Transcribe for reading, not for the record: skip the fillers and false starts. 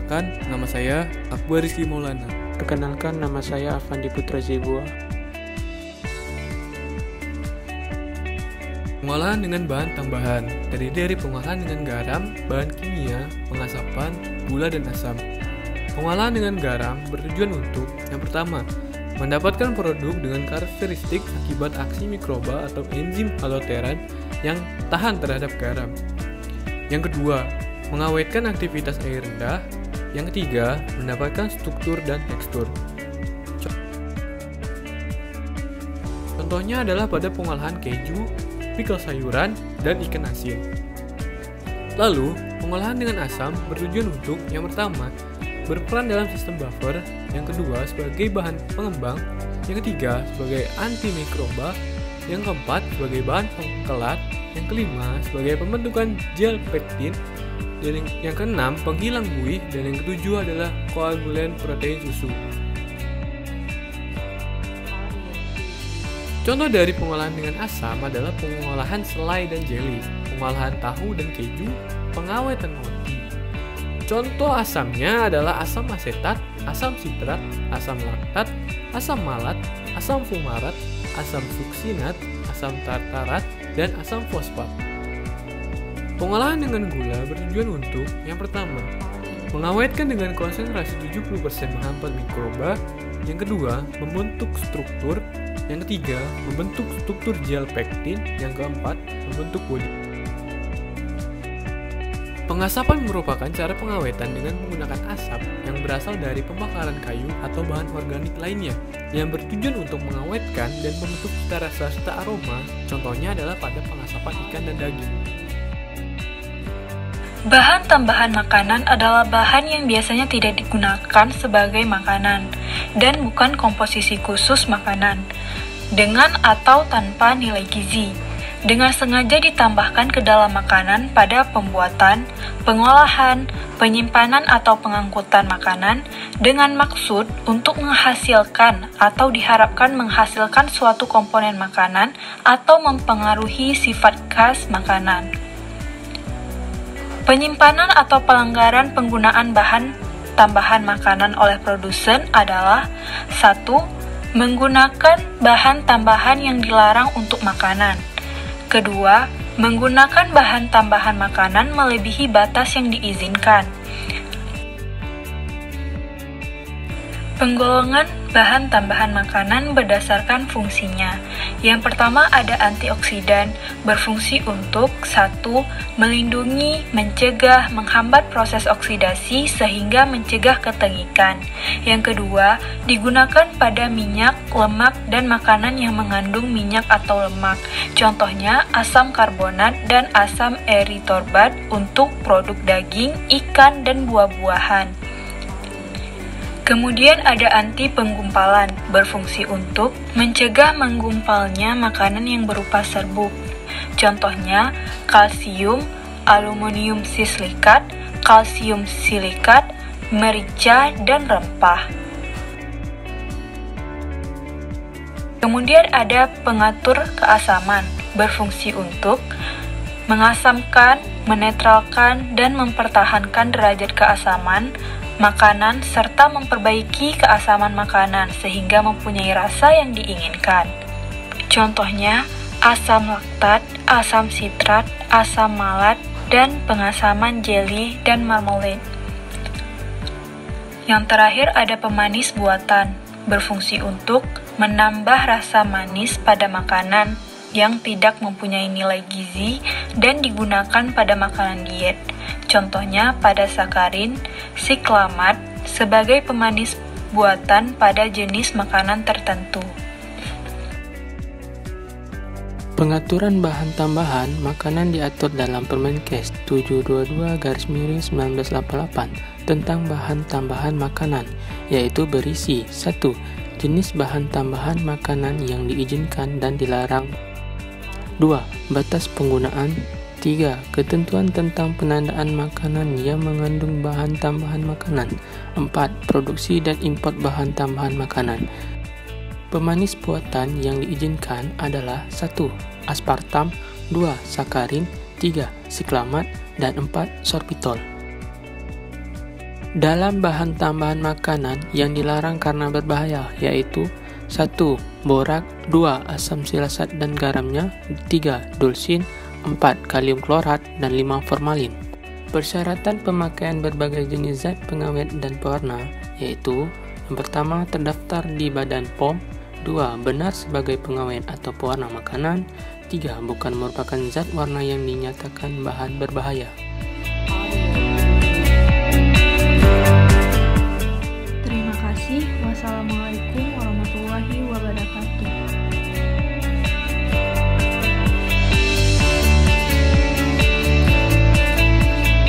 Perkenalkan, nama saya Akbar Rizky Maulana. Perkenalkan, nama saya Afandi Putra Zebua. Pengolahan dengan bahan tambahan terdiri dari pengolahan dengan garam, bahan kimia, pengasapan, gula, dan asam. Pengolahan dengan garam bertujuan untuk yang pertama, mendapatkan produk dengan karakteristik akibat aksi mikroba atau enzim haloteran yang tahan terhadap garam. Yang kedua, mengawetkan aktivitas air rendah. Yang ketiga, mendapatkan struktur dan tekstur. Contohnya adalah pada pengolahan keju, pickle sayuran, dan ikan asin. Lalu, pengolahan dengan asam bertujuan untuk yang pertama, berperan dalam sistem buffer, yang kedua sebagai bahan pengembang, yang ketiga sebagai antimikroba, yang keempat sebagai bahan pengkelat, yang kelima sebagai pembentukan gel pektin, dan yang keenam penghilang buih, dan yang ketujuh adalah koagulen protein susu. Contoh dari pengolahan dengan asam adalah pengolahan selai dan jeli, pengolahan tahu dan keju, pengawetan roti. Contoh asamnya adalah asam asetat, asam sitrat, asam laktat, asam malat, asam fumarat, asam suksinat, asam tartarat, dan asam fosfat. Pengolahan dengan gula bertujuan untuk yang pertama, mengawetkan dengan konsentrasi 70% menghambat mikroba, yang kedua, membentuk struktur, yang ketiga, membentuk struktur gel pektin, yang keempat, membentuk bodi. Pengasapan merupakan cara pengawetan dengan menggunakan asap yang berasal dari pembakaran kayu atau bahan organik lainnya yang bertujuan untuk mengawetkan dan membentuk cita rasa serta aroma. Contohnya adalah pada pengasapan ikan dan daging. Bahan tambahan makanan adalah bahan yang biasanya tidak digunakan sebagai makanan dan bukan komposisi khusus makanan, dengan atau tanpa nilai gizi, dengan sengaja ditambahkan ke dalam makanan pada pembuatan, pengolahan, penyimpanan atau pengangkutan makanan dengan maksud untuk menghasilkan atau diharapkan menghasilkan suatu komponen makanan atau mempengaruhi sifat khas makanan. Penyimpanan atau pelanggaran penggunaan bahan tambahan makanan oleh produsen adalah 1. Menggunakan bahan tambahan yang dilarang untuk makanan. Kedua, menggunakan bahan tambahan makanan melebihi batas yang diizinkan. Penggolongan bahan tambahan makanan berdasarkan fungsinya. Yang pertama ada antioksidan, berfungsi untuk 1. Melindungi, mencegah, menghambat proses oksidasi sehingga mencegah ketengikan. Yang kedua, digunakan pada minyak, lemak, dan makanan yang mengandung minyak atau lemak. Contohnya asam karbonat dan asam eritorbat untuk produk daging, ikan, dan buah-buahan. Kemudian ada anti penggumpalan, berfungsi untuk mencegah menggumpalnya makanan yang berupa serbuk. Contohnya kalsium, aluminium sisilikat, kalsium silikat, merica, dan rempah. Kemudian ada pengatur keasaman, berfungsi untuk mengasamkan, menetralkan, dan mempertahankan derajat keasaman makanan serta memperbaiki keasaman makanan sehingga mempunyai rasa yang diinginkan. Contohnya asam laktat, asam sitrat, asam malat, dan pengasaman jeli dan marmalade. Yang terakhir ada pemanis buatan, berfungsi untuk menambah rasa manis pada makanan yang tidak mempunyai nilai gizi dan digunakan pada makanan diet. Contohnya pada sakarin, siklamat sebagai pemanis buatan pada jenis makanan tertentu. Pengaturan bahan tambahan makanan diatur dalam Permenkes 722/1988 tentang bahan tambahan makanan, yaitu berisi 1. Jenis bahan tambahan makanan yang diizinkan dan dilarang. 2. Batas penggunaan. 3. Ketentuan tentang penandaan makanan yang mengandung bahan tambahan makanan. 4. Produksi dan import bahan tambahan makanan. Pemanis buatan yang diizinkan adalah 1. Aspartam, 2. Sakarin, 3. Siklamat, dan 4. Sorbitol. Dalam bahan tambahan makanan yang dilarang karena berbahaya, yaitu 1. Borak, 2. Asam silasat dan garamnya, 3. Dulsin, 4. Kalium klorat, dan 5. Formalin. Persyaratan pemakaian berbagai jenis zat pengawet dan pewarna, yaitu yang pertama, terdaftar di Badan POM, 2. Benar sebagai pengawet atau pewarna makanan, 3. Bukan merupakan zat warna yang dinyatakan bahan berbahaya.